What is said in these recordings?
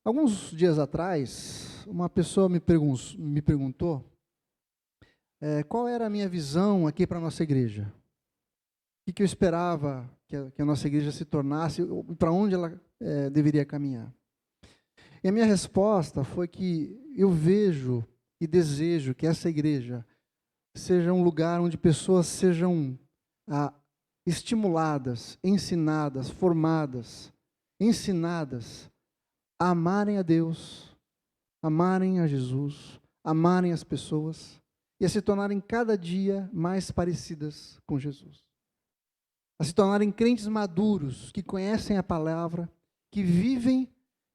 Alguns dias atrás, uma pessoa me perguntou qual era a minha visão aqui para a nossa igreja. O que eu esperava que a nossa igreja se tornasse e para onde ela deveria caminhar. E a minha resposta foi que eu vejo e desejo que essa igreja seja um lugar onde pessoas sejam estimuladas, ensinadas, formadas, ensinadas a amarem a Deus, amarem a Jesus, amarem as pessoas e a se tornarem cada dia mais parecidas com Jesus. A se tornarem crentes maduros, que conhecem a palavra, que vivem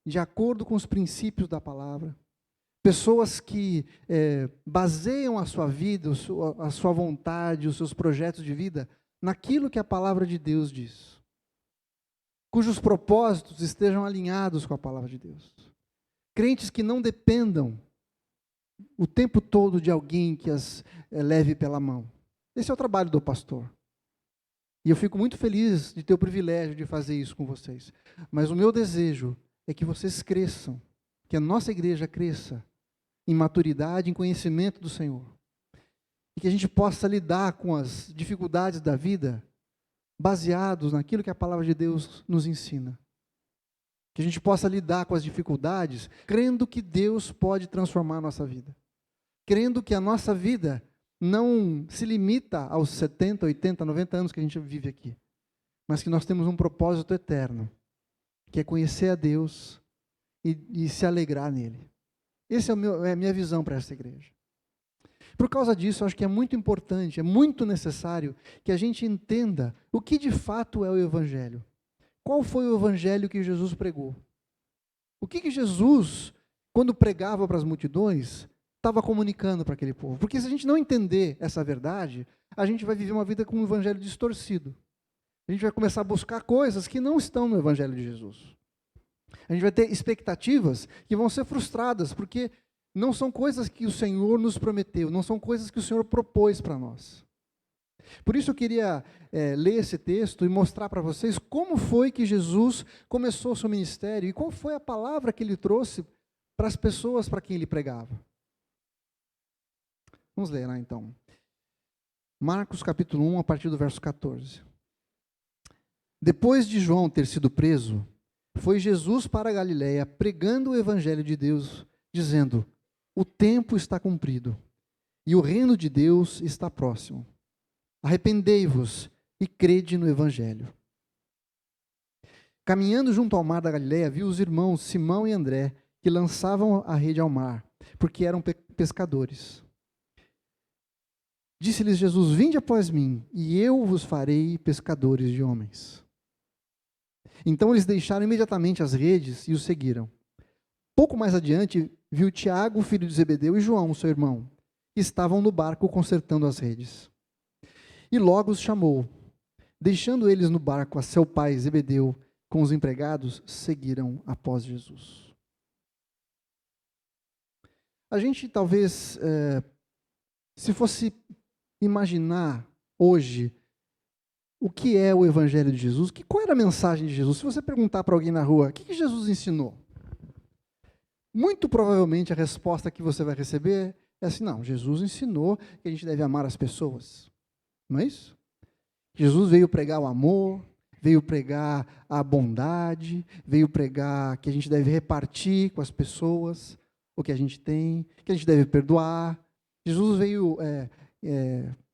de acordo com os princípios da palavra. Pessoas que baseiam a sua vida, a sua vontade, os seus projetos de vida naquilo que a palavra de Deus diz. Cujos propósitos estejam alinhados com a palavra de Deus. Crentes que não dependam o tempo todo de alguém que as leve pela mão. Esse é o trabalho do pastor. E eu fico muito feliz de ter o privilégio de fazer isso com vocês. Mas o meu desejo é que vocês cresçam, que a nossa igreja cresça em maturidade, em conhecimento do Senhor. E que a gente possa lidar com as dificuldades da vida baseados naquilo que a palavra de Deus nos ensina. Que a gente possa lidar com as dificuldades crendo que Deus pode transformar a nossa vida. Crendo que a nossa vida não se limita aos 70, 80, 90 anos que a gente vive aqui. Mas que nós temos um propósito eterno, que é conhecer a Deus e se alegrar nele. Essa é a minha visão para essa igreja. Por causa disso, eu acho que é muito importante, é muito necessário que a gente entenda o que de fato é o Evangelho. Qual foi o Evangelho que Jesus pregou? O que Jesus, quando pregava para as multidões, estava comunicando para aquele povo? Porque se a gente não entender essa verdade, a gente vai viver uma vida com um Evangelho distorcido. A gente vai começar a buscar coisas que não estão no Evangelho de Jesus. A gente vai ter expectativas que vão ser frustradas, porque não são coisas que o Senhor nos prometeu, não são coisas que o Senhor propôs para nós. Por isso eu queria ler esse texto e mostrar para vocês como foi que Jesus começou o seu ministério e qual foi a palavra que ele trouxe para as pessoas para quem ele pregava. Vamos ler lá então. Marcos capítulo 1, a partir do verso 14. Depois de João ter sido preso, foi Jesus para a Galiléia pregando o evangelho de Deus, dizendo: o tempo está cumprido e o reino de Deus está próximo. Arrependei-vos e crede no evangelho. Caminhando junto ao mar da Galiléia, viu os irmãos Simão e André, que lançavam a rede ao mar, porque eram pescadores. Disse-lhes Jesus: vinde após mim, e eu vos farei pescadores de homens. Então eles deixaram imediatamente as redes e o seguiram. Pouco mais adiante, viu Tiago, filho de Zebedeu, e João, seu irmão, que estavam no barco consertando as redes. E logo os chamou. Deixando eles no barco a seu pai Zebedeu com os empregados, seguiram após Jesus. A gente talvez, se fosse imaginar hoje o que é o Evangelho de Jesus, qual era a mensagem de Jesus? Se você perguntar para alguém na rua, o que Jesus ensinou? Muito provavelmente a resposta que você vai receber é assim: não, Jesus ensinou que a gente deve amar as pessoas. Não é isso? Jesus veio pregar o amor, veio pregar a bondade, veio pregar que a gente deve repartir com as pessoas o que a gente tem, que a gente deve perdoar. Jesus veio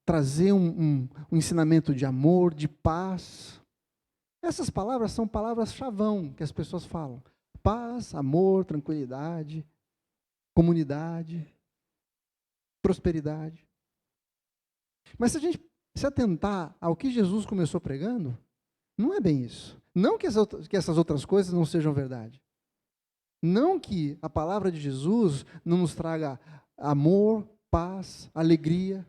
trazer um ensinamento de amor, de paz. Essas palavras são palavras chavão que as pessoas falam. Paz, amor, tranquilidade, comunidade, prosperidade. Mas se a gente se atentar ao que Jesus começou pregando, não é bem isso. Não que essas outras coisas não sejam verdade. Não que a palavra de Jesus não nos traga amor, paz, alegria.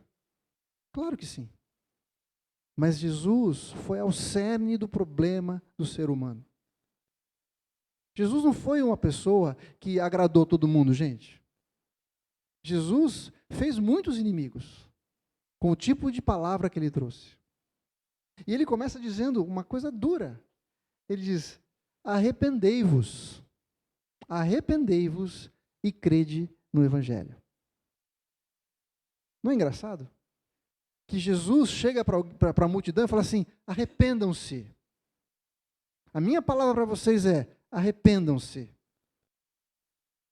Claro que sim. Mas Jesus foi ao cerne do problema do ser humano. Jesus não foi uma pessoa que agradou todo mundo, gente. Jesus fez muitos inimigos com o tipo de palavra que ele trouxe. E ele começa dizendo uma coisa dura. Ele diz: arrependei-vos. arrependei-vos e crede no Evangelho. Não é engraçado? Que Jesus chega para a multidão e fala assim, arrependam-se. A minha palavra para vocês é, arrependam-se.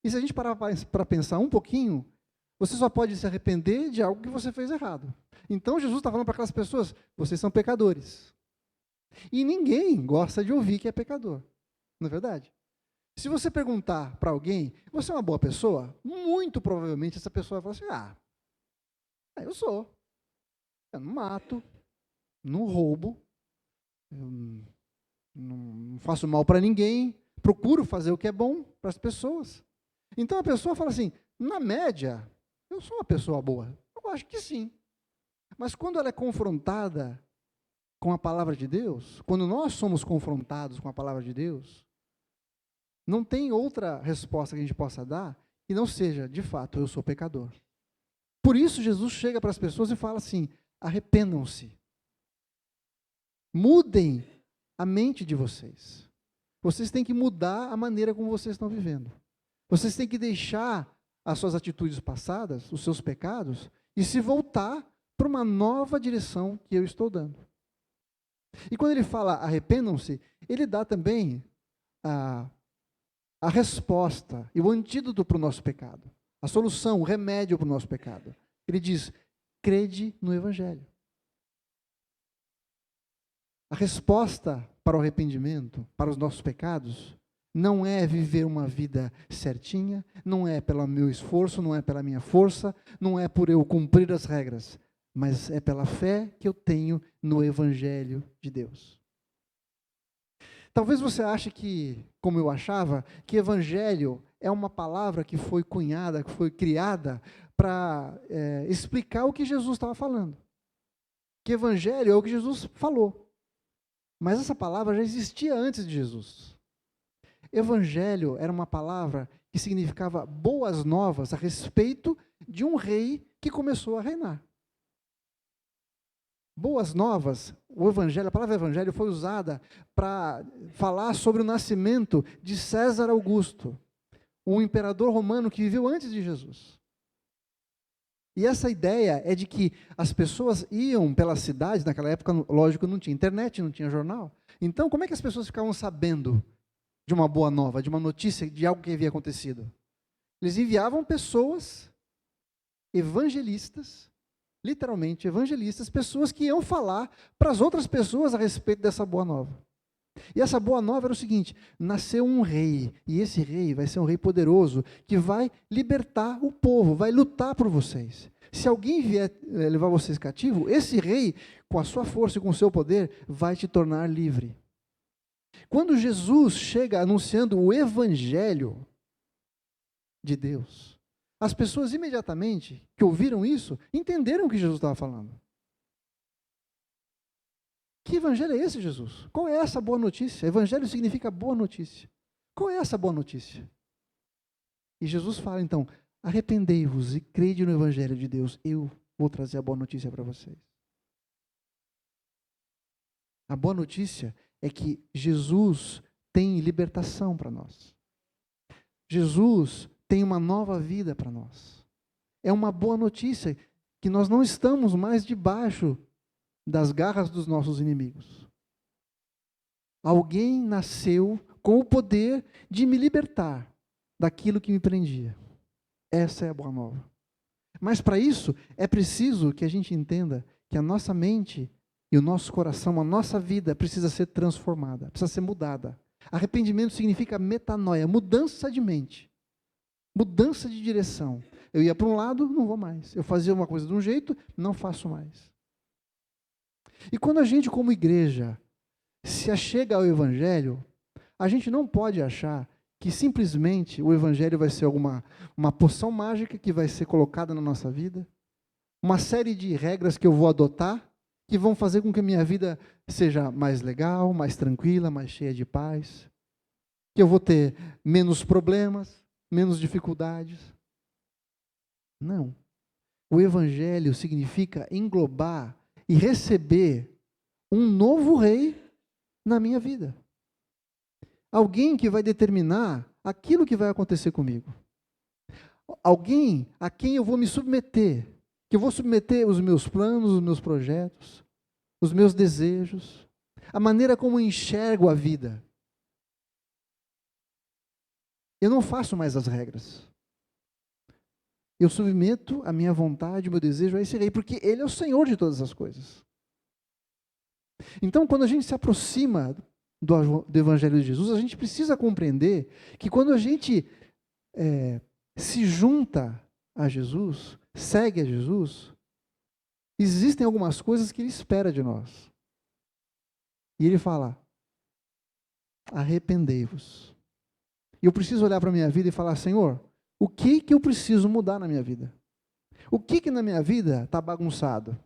E se a gente parar para pensar um pouquinho, você só pode se arrepender de algo que você fez errado. Então Jesus está falando para aquelas pessoas, vocês são pecadores. E ninguém gosta de ouvir que é pecador. Não é verdade? Se você perguntar para alguém, você é uma boa pessoa? Muito provavelmente essa pessoa vai falar assim, eu sou. Eu não mato, não roubo, eu não faço mal para ninguém, procuro fazer o que é bom para as pessoas. Então a pessoa fala assim, na média, eu sou uma pessoa boa. Eu acho que sim. Mas quando ela é confrontada com a palavra de Deus, quando nós somos confrontados com a palavra de Deus, não tem outra resposta que a gente possa dar que não seja, de fato, eu sou pecador. Por isso Jesus chega para as pessoas e fala assim, arrependam-se. Mudem a mente de vocês. Vocês têm que mudar a maneira como vocês estão vivendo. Vocês têm que deixar as suas atitudes passadas, os seus pecados, e se voltar para uma nova direção que eu estou dando. E quando ele fala arrependam-se, ele dá também a resposta e o antídoto para o nosso pecado. A solução, o remédio para o nosso pecado. Ele diz, crede no Evangelho. A resposta para o arrependimento, para os nossos pecados, não é viver uma vida certinha, não é pelo meu esforço, não é pela minha força, não é por eu cumprir as regras, mas é pela fé que eu tenho no Evangelho de Deus. Talvez você ache que, como eu achava, que Evangelho é uma palavra que foi cunhada, que foi criada para explicar o que Jesus estava falando. Que Evangelho é o que Jesus falou. Mas essa palavra já existia antes de Jesus. Evangelho era uma palavra que significava boas novas a respeito de um rei que começou a reinar. Boas novas, o Evangelho, a palavra Evangelho foi usada para falar sobre o nascimento de César Augusto, um imperador romano que viveu antes de Jesus. E essa ideia é de que as pessoas iam pelas cidades, naquela época, lógico, não tinha internet, não tinha jornal. Então, como é que as pessoas ficavam sabendo de uma boa nova, de uma notícia, de algo que havia acontecido? Eles enviavam pessoas, evangelistas, literalmente evangelistas, pessoas que iam falar para as outras pessoas a respeito dessa boa nova. E essa boa nova era o seguinte, nasceu um rei, e esse rei vai ser um rei poderoso, que vai libertar o povo, vai lutar por vocês. Se alguém vier levar vocês cativo, esse rei, com a sua força e com o seu poder, vai te tornar livre. Quando Jesus chega anunciando o Evangelho de Deus, as pessoas imediatamente que ouviram isso, entenderam o que Jesus estava falando. Que evangelho é esse, Jesus? Qual é essa boa notícia? Evangelho significa boa notícia. Qual é essa boa notícia? E Jesus fala, então, arrependei-vos e crede no Evangelho de Deus. Eu vou trazer a boa notícia para vocês. A boa notícia é que Jesus tem libertação para nós. Jesus tem uma nova vida para nós. É uma boa notícia que nós não estamos mais debaixo das garras dos nossos inimigos. Alguém nasceu com o poder de me libertar daquilo que me prendia. Essa é a boa nova. Mas para isso, é preciso que a gente entenda que a nossa mente e o nosso coração, a nossa vida precisa ser transformada, precisa ser mudada. Arrependimento significa metanoia, mudança de mente, mudança de direção. Eu ia para um lado, não vou mais. Eu fazia uma coisa de um jeito, não faço mais. E quando a gente, como igreja, se achega ao Evangelho, a gente não pode achar que simplesmente o Evangelho vai ser uma poção mágica que vai ser colocada na nossa vida, uma série de regras que eu vou adotar, que vão fazer com que a minha vida seja mais legal, mais tranquila, mais cheia de paz, que eu vou ter menos problemas, menos dificuldades. Não. O Evangelho significa englobar e receber um novo rei na minha vida. Alguém que vai determinar aquilo que vai acontecer comigo. Alguém a quem eu vou me submeter, que eu vou submeter os meus planos, os meus projetos, os meus desejos, a maneira como eu enxergo a vida. Eu não faço mais as regras. Eu submeto a minha vontade, o meu desejo a esse rei, porque ele é o Senhor de todas as coisas. Então, quando a gente se aproxima do Evangelho de Jesus, a gente precisa compreender que quando a gente se junta a Jesus, segue a Jesus, existem algumas coisas que ele espera de nós. E ele fala: arrependei-vos. E eu preciso olhar para a minha vida e falar: Senhor, o que eu preciso mudar na minha vida? O que na minha vida está bagunçado?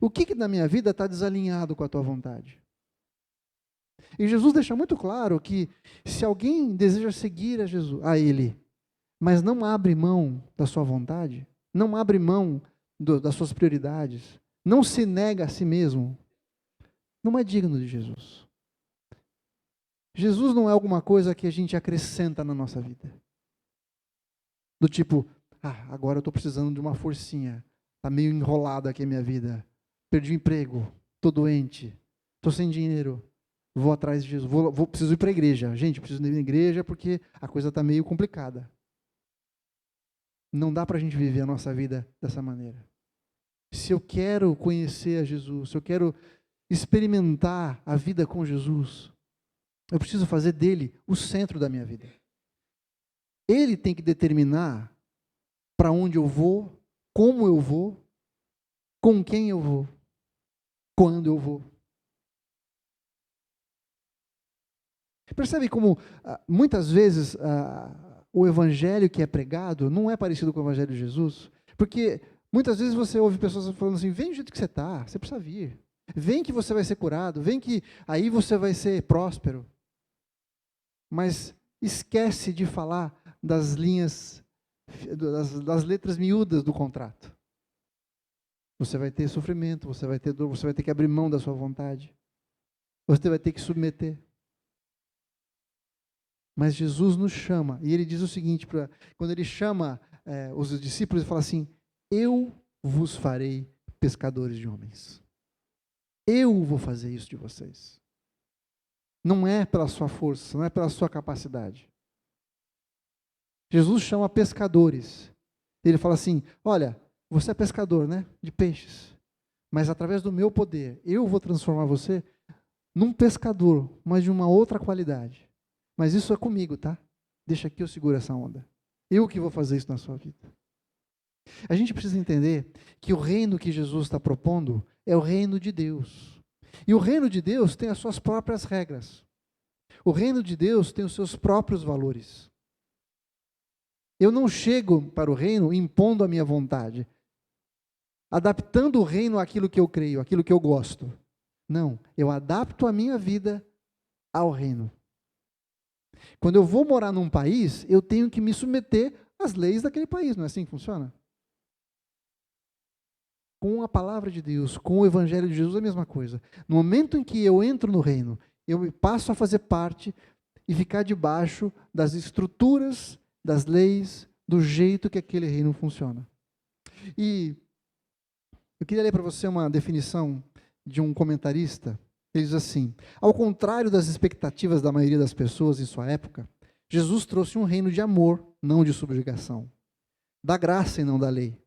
O que na minha vida está desalinhado com a tua vontade? E Jesus deixa muito claro que se alguém deseja seguir a Jesus, a Ele, mas não abre mão da sua vontade, não abre mão das suas prioridades, não se nega a si mesmo, não é digno de Jesus. Jesus não é alguma coisa que a gente acrescenta na nossa vida. Do tipo, agora eu estou precisando de uma forcinha, está meio enrolada aqui a minha vida, perdi o emprego, estou doente, estou sem dinheiro, vou atrás de Jesus, preciso ir para a igreja. Gente, preciso ir na igreja porque a coisa está meio complicada. Não dá para a gente viver a nossa vida dessa maneira. Se eu quero conhecer a Jesus, se eu quero experimentar a vida com Jesus, eu preciso fazer dele o centro da minha vida. Ele tem que determinar para onde eu vou, como eu vou, com quem eu vou, quando eu vou. Percebe como muitas vezes o evangelho que é pregado não é parecido com o evangelho de Jesus? Porque muitas vezes você ouve pessoas falando assim: vem do jeito que você está, você precisa vir. Vem que você vai ser curado, vem que aí você vai ser próspero. Mas esquece de falar das linhas, das letras miúdas do contrato. Você vai ter sofrimento, você vai ter dor, você vai ter que abrir mão da sua vontade. Você vai ter que submeter. Mas Jesus nos chama, e ele diz o seguinte, quando ele chama os discípulos, ele fala assim: eu vos farei pescadores de homens. Eu vou fazer isso de vocês. Não é pela sua força, não é pela sua capacidade. Jesus chama pescadores. Ele fala assim: olha, você é pescador, né, de peixes, mas através do meu poder, eu vou transformar você num pescador, mas de uma outra qualidade. Mas isso é comigo, tá? Deixa que eu seguro essa onda. Eu que vou fazer isso na sua vida. A gente precisa entender que o reino que Jesus está propondo é o reino de Deus. E o reino de Deus tem as suas próprias regras. O reino de Deus tem os seus próprios valores. Eu não chego para o reino impondo a minha vontade, adaptando o reino àquilo que eu creio, àquilo que eu gosto. Não, eu adapto a minha vida ao reino. Quando eu vou morar num país, eu tenho que me submeter às leis daquele país, não é assim que funciona? Com a palavra de Deus, com o evangelho de Jesus, é a mesma coisa. No momento em que eu entro no reino, eu passo a fazer parte e ficar debaixo das estruturas, das leis, do jeito que aquele reino funciona. E eu queria ler para você uma definição de um comentarista. Ele diz assim: ao contrário das expectativas da maioria das pessoas em sua época, Jesus trouxe um reino de amor, não de subjugação, da graça e não da lei,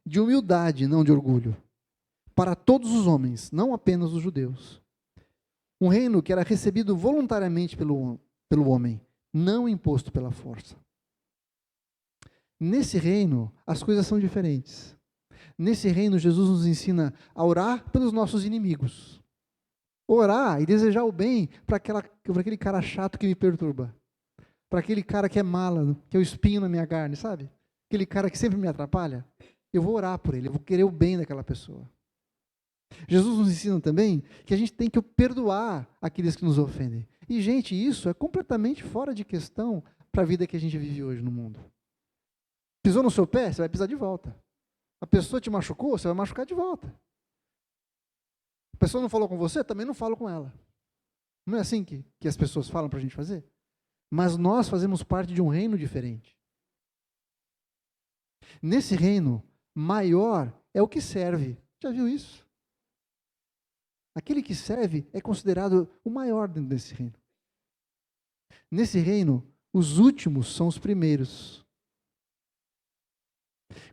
de humildade, não de orgulho, para todos os homens, não apenas os judeus. Um reino que era recebido voluntariamente pelo homem, não imposto pela força. Nesse reino, as coisas são diferentes. Nesse reino, Jesus nos ensina a orar pelos nossos inimigos. Orar e desejar o bem para aquele cara chato que me perturba. Para aquele cara que é mala, que é o espinho na minha carne, sabe? Aquele cara que sempre me atrapalha. Eu vou orar por ele, eu vou querer o bem daquela pessoa. Jesus nos ensina também que a gente tem que perdoar aqueles que nos ofendem. E, gente, isso é completamente fora de questão para a vida que a gente vive hoje no mundo. Pisou no seu pé, você vai pisar de volta. A pessoa te machucou, você vai machucar de volta. A pessoa não falou com você, também não fala com ela. Não é assim que as pessoas falam para a gente fazer? Mas nós fazemos parte de um reino diferente. Nesse reino, maior é o que serve. Já viu isso? Aquele que serve é considerado o maior dentro desse reino. Nesse reino, os últimos são os primeiros.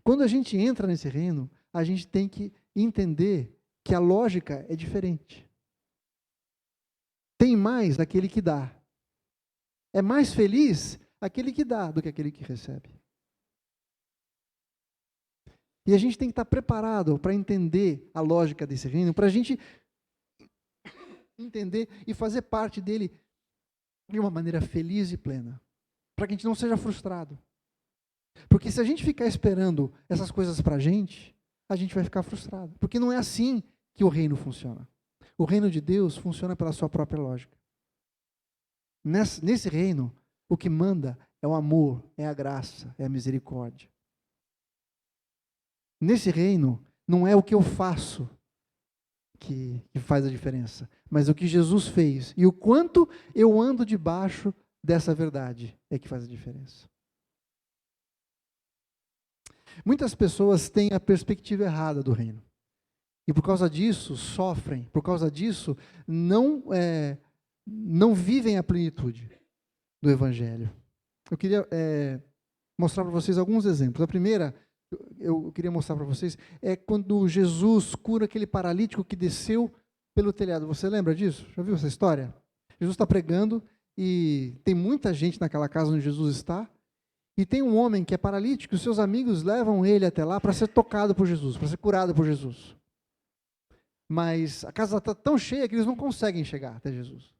Quando a gente entra nesse reino, a gente tem que entender que a lógica é diferente. Tem mais aquele que dá. É mais feliz aquele que dá do que aquele que recebe. E a gente tem que estar preparado para entender a lógica desse reino, para a gente entender e fazer parte dele de uma maneira feliz e plena, para que a gente não seja frustrado. Porque se a gente ficar esperando essas coisas para a gente vai ficar frustrado. Porque não é assim que o reino funciona. O reino de Deus funciona pela sua própria lógica. Nesse reino, o que manda é o amor, é a graça, é a misericórdia. Nesse reino, não é o que eu faço que faz a diferença, mas o que Jesus fez e o quanto eu ando debaixo dessa verdade é que faz a diferença. Muitas pessoas têm a perspectiva errada do reino. E por causa disso, sofrem. Por causa disso, não vivem a plenitude do Evangelho. Eu queria mostrar para vocês alguns exemplos. A primeira, eu queria mostrar para vocês, é quando Jesus cura aquele paralítico que desceu pelo telhado. Você lembra disso? Já viu essa história? Jesus está pregando e tem muita gente naquela casa onde Jesus está. E tem um homem que é paralítico, e os seus amigos levam ele até lá para ser tocado por Jesus, para ser curado por Jesus. Mas a casa está tão cheia que eles não conseguem chegar até Jesus.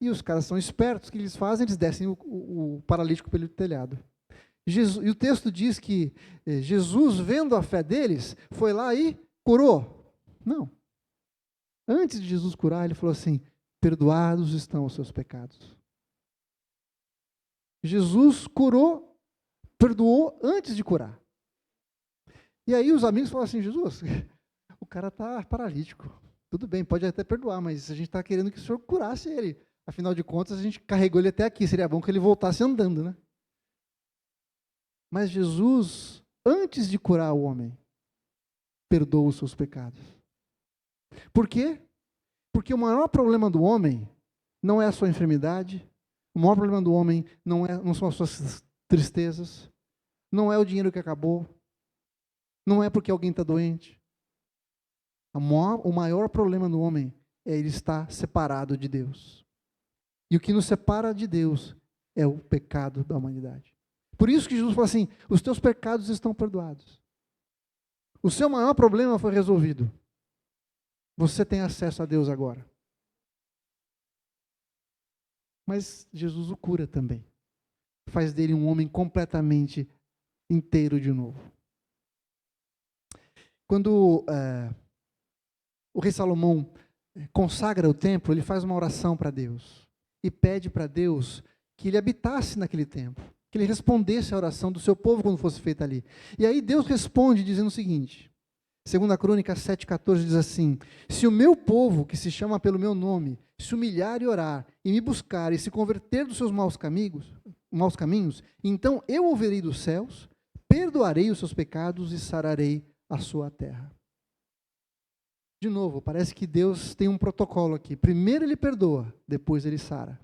E os caras são espertos, o que eles fazem? Eles descem o paralítico pelo telhado. E o texto diz que Jesus, vendo a fé deles, foi lá e curou. Não. Antes de Jesus curar, ele falou assim: perdoados estão os seus pecados. Jesus curou, perdoou antes de curar. E aí os amigos falaram assim: Jesus, o cara está paralítico. Tudo bem, pode até perdoar, mas a gente está querendo que o senhor curasse ele. Afinal de contas, a gente carregou ele até aqui. Seria bom que ele voltasse andando, né? Mas Jesus, antes de curar o homem, perdoou os seus pecados. Por quê? Porque o maior problema do homem não é a sua enfermidade, o maior problema do homem não são as suas tristezas, não é o dinheiro que acabou, não é porque alguém está doente. O maior problema do homem é ele estar separado de Deus. E o que nos separa de Deus é o pecado da humanidade. Por isso que Jesus falou assim: os teus pecados estão perdoados. O seu maior problema foi resolvido. Você tem acesso a Deus agora. Mas Jesus o cura também. Faz dele um homem completamente inteiro de novo. Quando o rei Salomão consagra o templo, ele faz uma oração para Deus. E pede para Deus que ele habitasse naquele templo. Que ele respondesse a oração do seu povo quando fosse feita ali. E aí Deus responde dizendo o seguinte: 2 Crônicas 7,14 diz assim: se o meu povo, que se chama pelo meu nome, se humilhar e orar, e me buscar, e se converter dos seus maus caminhos, então eu ouvirei dos céus, perdoarei os seus pecados e sararei a sua terra. De novo, parece que Deus tem um protocolo aqui. Primeiro ele perdoa, depois ele sara.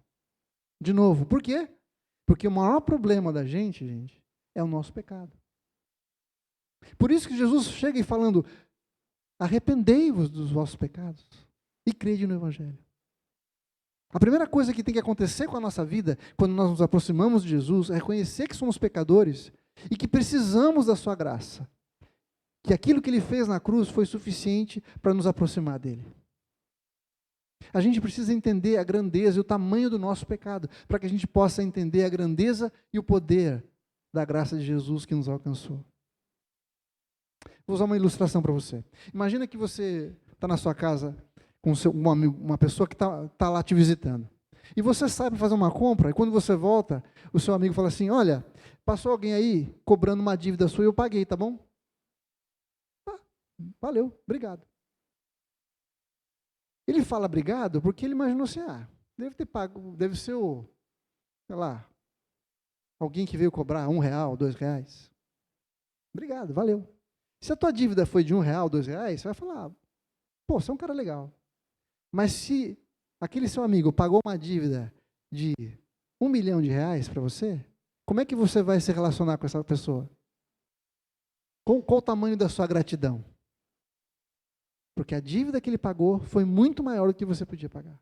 De novo, por quê? Porque o maior problema da gente, é o nosso pecado. Por isso que Jesus chega e falando: arrependei-vos dos vossos pecados e crede no Evangelho. A primeira coisa que tem que acontecer com a nossa vida, quando nós nos aproximamos de Jesus, é reconhecer que somos pecadores e que precisamos da sua graça. Que aquilo que ele fez na cruz foi suficiente para nos aproximar dele. A gente precisa entender a grandeza e o tamanho do nosso pecado, para que a gente possa entender a grandeza e o poder da graça de Jesus que nos alcançou. Vou usar uma ilustração para você. Imagina que você está na sua casa com uma pessoa que está lá te visitando. E você sabe fazer uma compra, e quando você volta, o seu amigo fala assim: olha, passou alguém aí cobrando uma dívida sua e eu paguei, tá bom? Ah, valeu, obrigado. Ele fala obrigado porque ele imaginou assim: deve ter pago, deve ser sei lá, alguém que veio cobrar R$ 1, R$ 2. Obrigado, valeu. Se a tua dívida foi de R$ 1, R$ 2, você vai falar, pô, você é um cara legal. Mas se aquele seu amigo pagou uma dívida de R$ 1 milhão para você, como é que você vai se relacionar com essa pessoa? Qual o tamanho da sua gratidão? Porque a dívida que ele pagou foi muito maior do que você podia pagar.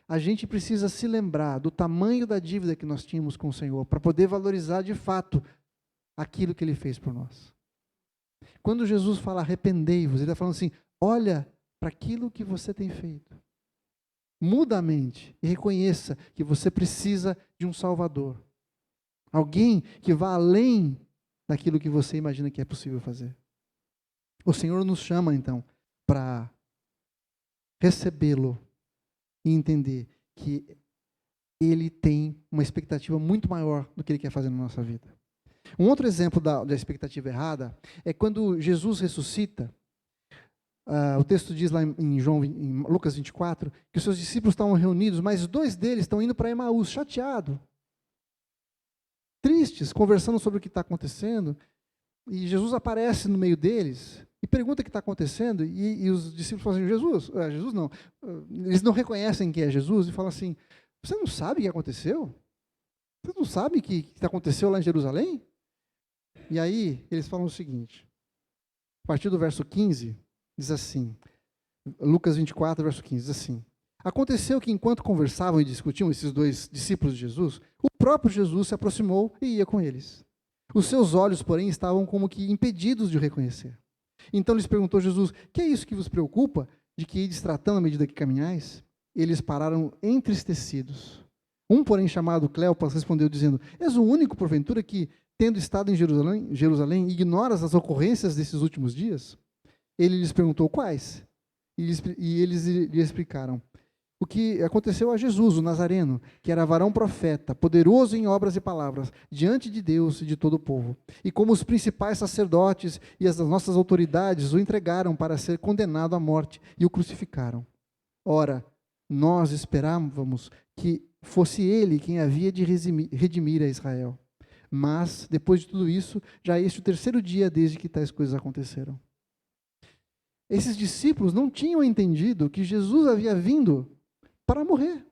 A gente precisa se lembrar do tamanho da dívida que nós tínhamos com o Senhor, para poder valorizar de fato aquilo que Ele fez por nós. Quando Jesus fala arrependei-vos, Ele está falando assim, olha para aquilo que você tem feito. Muda a mente e reconheça que você precisa de um Salvador. Alguém que vá além daquilo que você imagina que é possível fazer. O Senhor nos chama, então, para recebê-lo e entender que Ele tem uma expectativa muito maior do que Ele quer fazer na nossa vida. Um outro exemplo da expectativa errada é quando Jesus ressuscita. O texto diz lá em Lucas 24, que os seus discípulos estavam reunidos, mas 2 deles estão indo para Emaús, chateados, tristes, conversando sobre o que está acontecendo, e Jesus aparece no meio deles e pergunta o que está acontecendo, e os discípulos falam assim, Jesus não, eles não reconhecem que é Jesus, e falam assim, você não sabe o que aconteceu? Você não sabe o que aconteceu lá em Jerusalém? E aí eles falam o seguinte, a partir do verso 15, diz assim, Lucas 24, verso 15, diz assim, aconteceu que enquanto conversavam e discutiam esses 2 discípulos de Jesus, o próprio Jesus se aproximou e ia com eles. Os seus olhos, porém, estavam como que impedidos de o reconhecer. Então lhes perguntou Jesus, que é isso que vos preocupa, de que ides tratando à medida que caminhais? Eles pararam entristecidos. Um, porém, chamado Cleopas, respondeu dizendo, és o único, porventura, que, tendo estado em Jerusalém, ignoras as ocorrências desses últimos dias? Ele lhes perguntou quais? E eles lhe explicaram o que aconteceu a Jesus, o Nazareno, que era varão profeta, poderoso em obras e palavras, diante de Deus e de todo o povo. E como os principais sacerdotes e as nossas autoridades o entregaram para ser condenado à morte e o crucificaram. Ora, nós esperávamos que fosse ele quem havia de redimir a Israel. Mas, depois de tudo isso, já é este o 3º dia desde que tais coisas aconteceram. Esses discípulos não tinham entendido que Jesus havia vindo para morrer.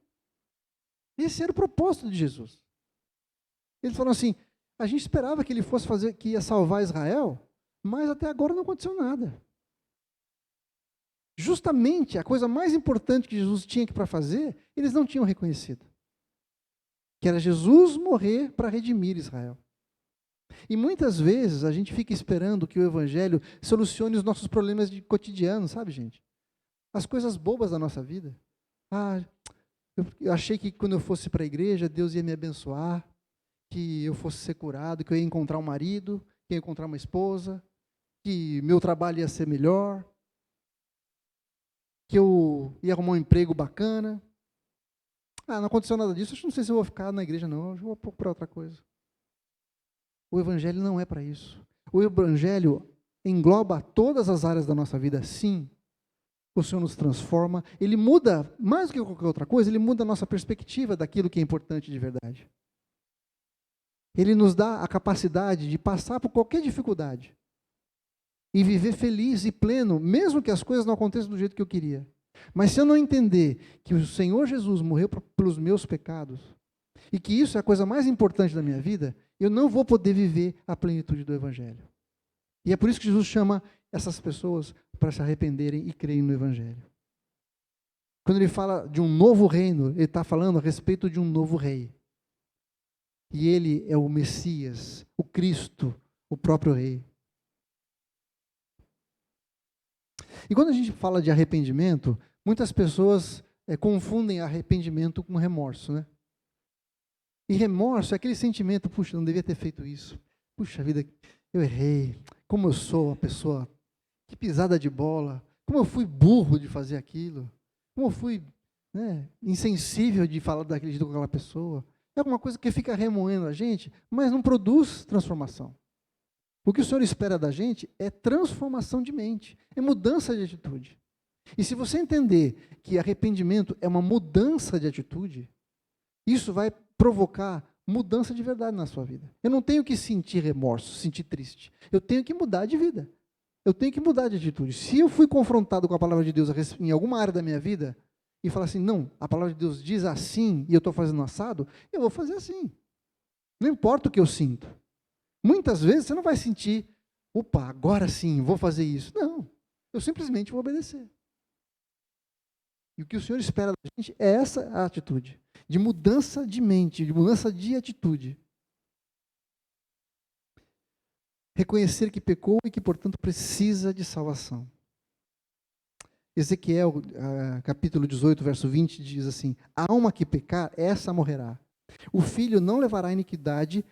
Esse era o propósito de Jesus. Eles falaram assim, a gente esperava que ele fosse fazer, que ia salvar Israel, mas até agora não aconteceu nada. Justamente a coisa mais importante que Jesus tinha para fazer, eles não tinham reconhecido. Que era Jesus morrer para redimir Israel. E muitas vezes a gente fica esperando que o Evangelho solucione os nossos problemas de cotidiano, sabe, gente? As coisas bobas da nossa vida. Eu achei que quando eu fosse para a igreja, Deus ia me abençoar, que eu fosse ser curado, que eu ia encontrar um marido, que eu ia encontrar uma esposa, que meu trabalho ia ser melhor, que eu ia arrumar um emprego bacana. Não aconteceu nada disso, não sei se eu vou ficar na igreja não, eu vou procurar outra coisa. O Evangelho não é para isso. O Evangelho engloba todas as áreas da nossa vida, sim. O Senhor nos transforma, Ele muda, mais do que qualquer outra coisa, Ele muda a nossa perspectiva daquilo que é importante de verdade. Ele nos dá a capacidade de passar por qualquer dificuldade e viver feliz e pleno, mesmo que as coisas não aconteçam do jeito que eu queria. Mas se eu não entender que o Senhor Jesus morreu pelos meus pecados, e que isso é a coisa mais importante da minha vida, eu não vou poder viver a plenitude do Evangelho. E é por isso que Jesus chama essas pessoas para se arrependerem e crerem no Evangelho. Quando ele fala de um novo reino, ele está falando a respeito de um novo rei. E ele é o Messias, o Cristo, o próprio rei. E quando a gente fala de arrependimento, muitas pessoas confundem arrependimento com remorso, né? E remorso é aquele sentimento, puxa, não devia ter feito isso. Puxa vida, eu errei. Como eu sou uma pessoa, que pisada de bola. Como eu fui burro de fazer aquilo. Como eu fui insensível de falar daquele jeito com aquela pessoa. É alguma coisa que fica remoendo a gente, mas não produz transformação. O que o Senhor espera da gente é transformação de mente, é mudança de atitude. E se você entender que arrependimento é uma mudança de atitude, Isso vai provocar mudança de verdade na sua vida. Eu não tenho que sentir remorso, sentir triste. Eu tenho que mudar de vida. Eu tenho que mudar de atitude. Se eu fui confrontado com a palavra de Deus em alguma área da minha vida, e falar assim, não, a palavra de Deus diz assim, e eu estou fazendo assado, eu vou fazer assim. Não importa o que eu sinto. Muitas vezes você não vai sentir, opa, agora sim, vou fazer isso. Não, eu simplesmente vou obedecer. E o que o Senhor espera da gente é essa atitude, de mudança de mente, de mudança de atitude. Reconhecer que pecou e que, portanto, precisa de salvação. Ezequiel, capítulo 18, verso 20, diz assim, a alma que pecar, essa morrerá. O filho não levará a iniquidade,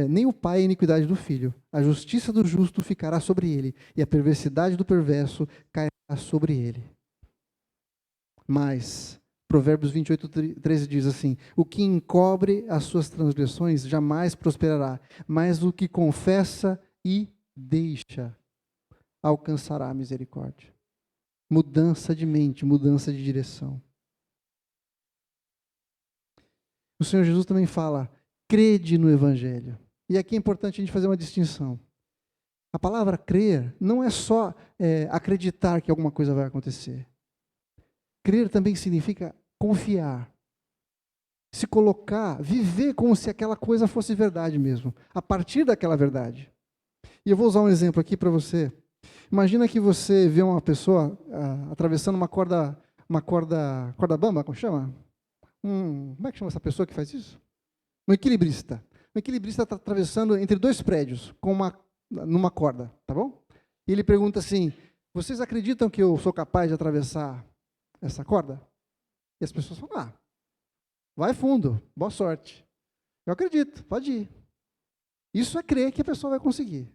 nem o pai a iniquidade do filho. A justiça do justo ficará sobre ele, e a perversidade do perverso cairá sobre ele. Mas, Provérbios 28, 13 diz assim, o que encobre as suas transgressões jamais prosperará, mas o que confessa e deixa alcançará a misericórdia. Mudança de mente, mudança de direção. O Senhor Jesus também fala, crede no Evangelho. E aqui é importante a gente fazer uma distinção. A palavra crer não é só acreditar que alguma coisa vai acontecer. Crer também significa confiar. Se colocar, viver como se aquela coisa fosse verdade mesmo. A partir daquela verdade. E eu vou usar um exemplo aqui para você. Imagina que você vê uma pessoa atravessando uma corda bamba, como chama? Como é que chama essa pessoa que faz isso? Um equilibrista. Um equilibrista está atravessando entre dois prédios numa corda, tá bom? E ele pergunta assim, vocês acreditam que eu sou capaz de atravessar essa corda? E as pessoas falam, vai fundo, boa sorte. Eu acredito, pode ir. Isso é crer que a pessoa vai conseguir.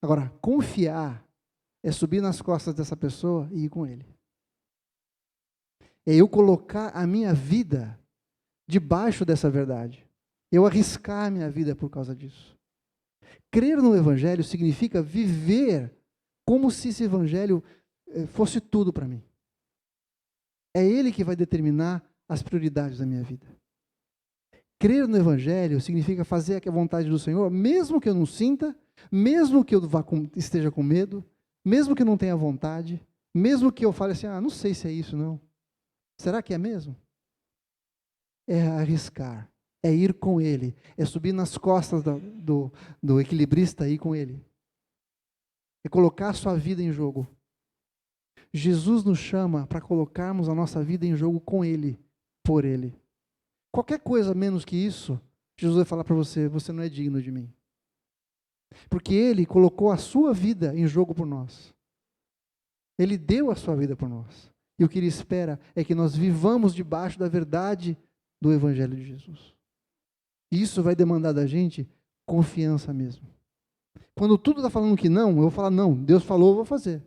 Agora, confiar é subir nas costas dessa pessoa e ir com ele. É eu colocar a minha vida debaixo dessa verdade. Eu arriscar a minha vida por causa disso. Crer no Evangelho significa viver como se esse Evangelho fosse tudo para mim. É ele que vai determinar as prioridades da minha vida. Crer no Evangelho significa fazer a vontade do Senhor, mesmo que eu não sinta, mesmo que eu esteja com medo, mesmo que eu não tenha vontade, mesmo que eu fale assim, não sei se é isso não. Será que é mesmo? É arriscar, é ir com ele, é subir nas costas do equilibrista e ir com ele. É colocar a sua vida em jogo. Jesus nos chama para colocarmos a nossa vida em jogo com ele, por ele. Qualquer coisa menos que isso, Jesus vai falar para você, você não é digno de mim. Porque ele colocou a sua vida em jogo por nós. Ele deu a sua vida por nós. E o que ele espera é que nós vivamos debaixo da verdade do Evangelho de Jesus. E isso vai demandar da gente confiança mesmo. Quando tudo está falando que não, eu vou falar, não, Deus falou, eu vou fazer.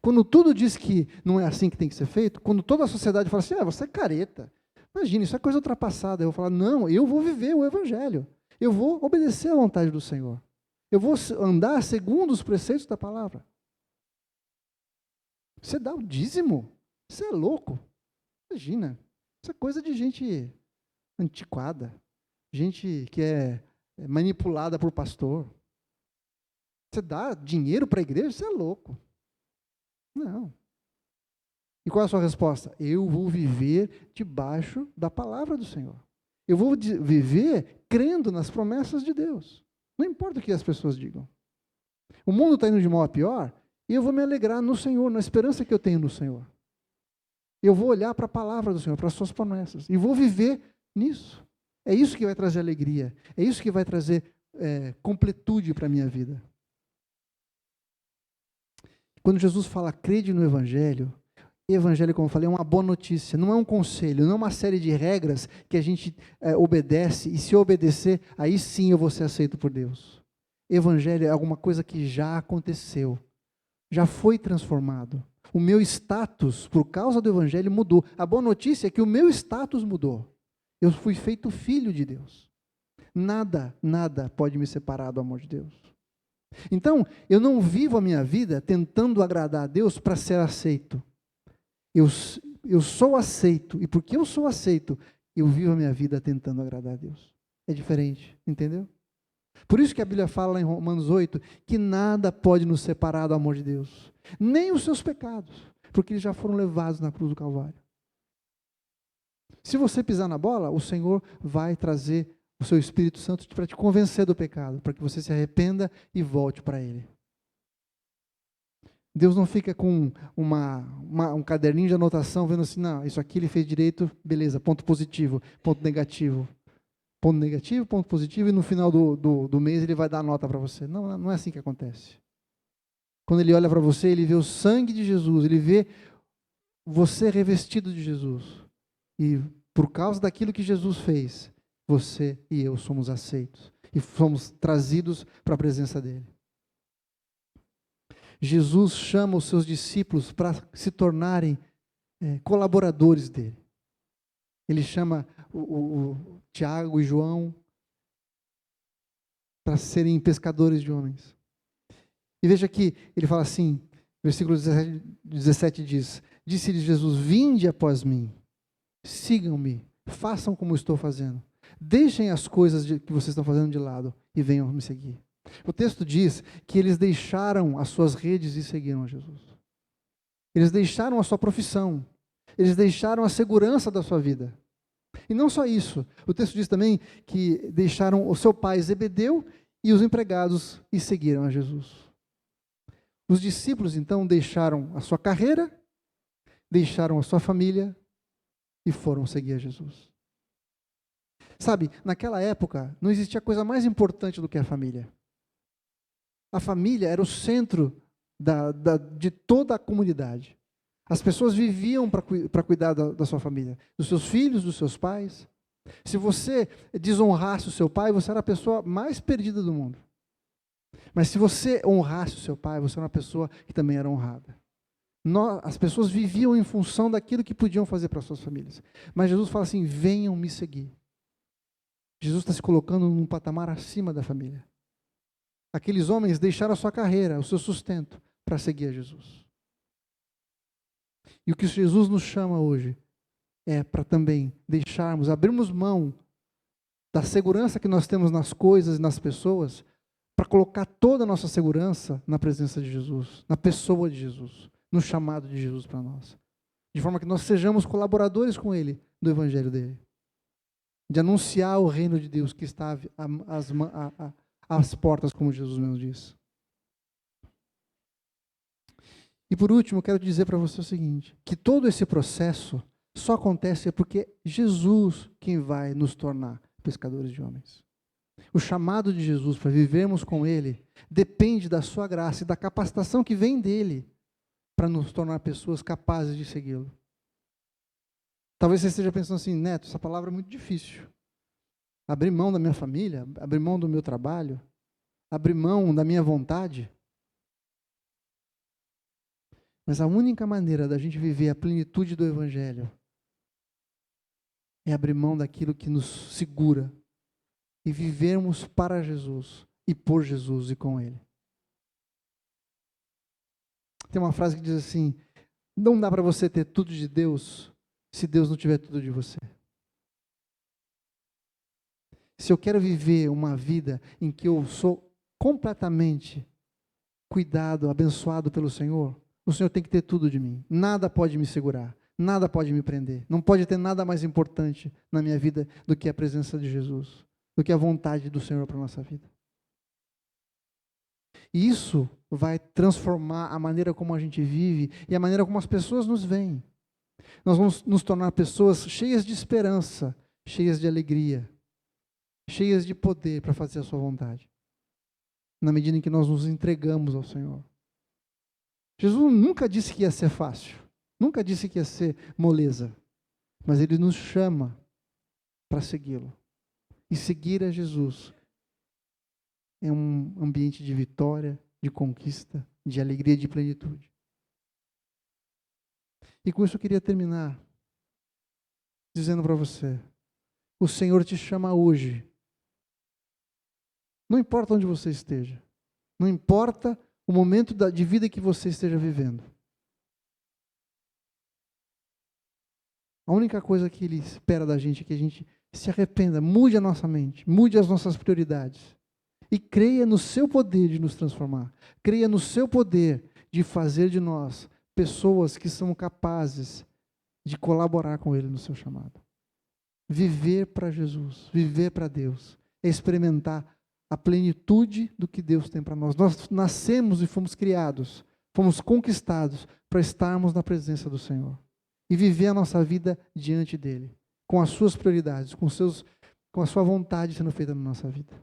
Quando tudo diz que não é assim que tem que ser feito, quando toda a sociedade fala assim, você é careta, imagina, isso é coisa ultrapassada, eu vou falar, não, eu vou viver o Evangelho. Eu vou obedecer à vontade do Senhor. Eu vou andar segundo os preceitos da palavra. Você dá o dízimo? Você é louco? Imagina. Isso é coisa de gente antiquada. Gente que é manipulada por pastor. Você dá dinheiro para a igreja? Você é louco. Não. E qual é a sua resposta? Eu vou viver debaixo da palavra do Senhor. Eu vou viver crendo nas promessas de Deus. Não importa o que as pessoas digam. O mundo está indo de mal a pior, e eu vou me alegrar no Senhor, na esperança que eu tenho no Senhor. Eu vou olhar para a palavra do Senhor, para as suas promessas, e vou viver nisso. É isso que vai trazer alegria, é isso que vai trazer completude para a minha vida. Quando Jesus fala, crede no Evangelho, Evangelho, como eu falei, é uma boa notícia, não é um conselho, não é uma série de regras que a gente obedece, e se eu obedecer, aí sim eu vou ser aceito por Deus. Evangelho é alguma coisa que já aconteceu, já foi transformado. O meu status, por causa do Evangelho, mudou. A boa notícia é que o meu status mudou. Eu fui feito filho de Deus. Nada pode me separar do amor de Deus. Então, eu não vivo a minha vida tentando agradar a Deus para ser aceito. eu, eu sou aceito, e porque eu sou aceito, eu vivo a minha vida tentando agradar a Deus. É diferente, entendeu? Por isso que a Bíblia fala em Romanos 8, que nada pode nos separar do amor de Deus, nem os seus pecados, porque eles já foram levados na cruz do Calvário. Se você pisar na bola, o Senhor vai trazer o seu Espírito Santo para te convencer do pecado, para que você se arrependa e volte para Ele. Deus não fica com um caderninho de anotação, vendo assim, não, isso aqui ele fez direito, beleza, ponto positivo, ponto negativo, ponto positivo, e no final do mês ele vai dar a nota para você. Não, não é assim que acontece. Quando ele olha para você, ele vê o sangue de Jesus, ele vê você revestido de Jesus. E por causa daquilo que Jesus fez, você e eu somos aceitos e fomos trazidos para a presença dele. Jesus chama os seus discípulos para se tornarem colaboradores dele. Ele chama o Tiago e João para serem pescadores de homens. E veja aqui, ele fala assim, versículo 17 diz, disse-lhes Jesus, vinde após mim, sigam-me, façam como estou fazendo. Deixem as coisas que vocês estão fazendo de lado e venham me seguir. O texto diz que eles deixaram as suas redes e seguiram a Jesus. Eles deixaram a sua profissão. Eles deixaram a segurança da sua vida. E não só isso. O texto diz também que deixaram o seu pai Zebedeu e os empregados e seguiram a Jesus. Os discípulos, então, deixaram a sua carreira, deixaram a sua família e foram seguir a Jesus. Sabe, naquela época, não existia coisa mais importante do que a família. A família era o centro de toda a comunidade. As pessoas viviam para cuidar da sua família, dos seus filhos, dos seus pais. Se você desonrasse o seu pai, você era a pessoa mais perdida do mundo. Mas se você honrasse o seu pai, você era uma pessoa que também era honrada. As pessoas viviam em função daquilo que podiam fazer para suas famílias. Mas Jesus fala assim, venham me seguir. Jesus está se colocando num patamar acima da família. Aqueles homens deixaram a sua carreira, o seu sustento, para seguir a Jesus. E o que Jesus nos chama hoje é para também deixarmos, abrirmos mão da segurança que nós temos nas coisas e nas pessoas, para colocar toda a nossa segurança na presença de Jesus, na pessoa de Jesus, no chamado de Jesus para nós. De forma que nós sejamos colaboradores com Ele, do Evangelho dele. De anunciar o reino de Deus que está às portas, como Jesus mesmo diz. E por último, eu quero dizer para você o seguinte, que todo esse processo só acontece porque Jesus quem vai nos tornar pescadores de homens. O chamado de Jesus para vivermos com Ele depende da sua graça e da capacitação que vem dEle para nos tornar pessoas capazes de segui-lo. Talvez você esteja pensando assim, Neto, essa palavra é muito difícil. Abrir mão da minha família, abrir mão do meu trabalho, abrir mão da minha vontade. Mas a única maneira da gente viver a plenitude do Evangelho é abrir mão daquilo que nos segura e vivermos para Jesus e por Jesus e com Ele. Tem uma frase que diz assim, não dá para você ter tudo de Deus se Deus não tiver tudo de você. Se eu quero viver uma vida em que eu sou completamente cuidado, abençoado pelo Senhor, o Senhor tem que ter tudo de mim. Nada pode me segurar, nada pode me prender. Não pode ter nada mais importante na minha vida do que a presença de Jesus, do que a vontade do Senhor para a nossa vida. E isso vai transformar a maneira como a gente vive e a maneira como as pessoas nos veem. Nós vamos nos tornar pessoas cheias de esperança, cheias de alegria, cheias de poder para fazer a sua vontade, na medida em que nós nos entregamos ao Senhor. Jesus nunca disse que ia ser fácil, nunca disse que ia ser moleza, mas Ele nos chama para segui-lo. E seguir a Jesus é um ambiente de vitória, de conquista, de alegria, de plenitude. E com isso eu queria terminar dizendo para você, o Senhor te chama hoje. Não importa onde você esteja, não importa o momento de vida que você esteja vivendo. A única coisa que Ele espera da gente é que a gente se arrependa, mude a nossa mente, mude as nossas prioridades. E creia no seu poder de nos transformar. Creia no seu poder de fazer de nós pessoas que são capazes de colaborar com Ele no seu chamado. Viver para Jesus, viver para Deus, é experimentar a plenitude do que Deus tem para nós. Nós nascemos e fomos criados, fomos conquistados para estarmos na presença do Senhor e viver a nossa vida diante dEle, com as suas prioridades, com a sua vontade sendo feita na nossa vida.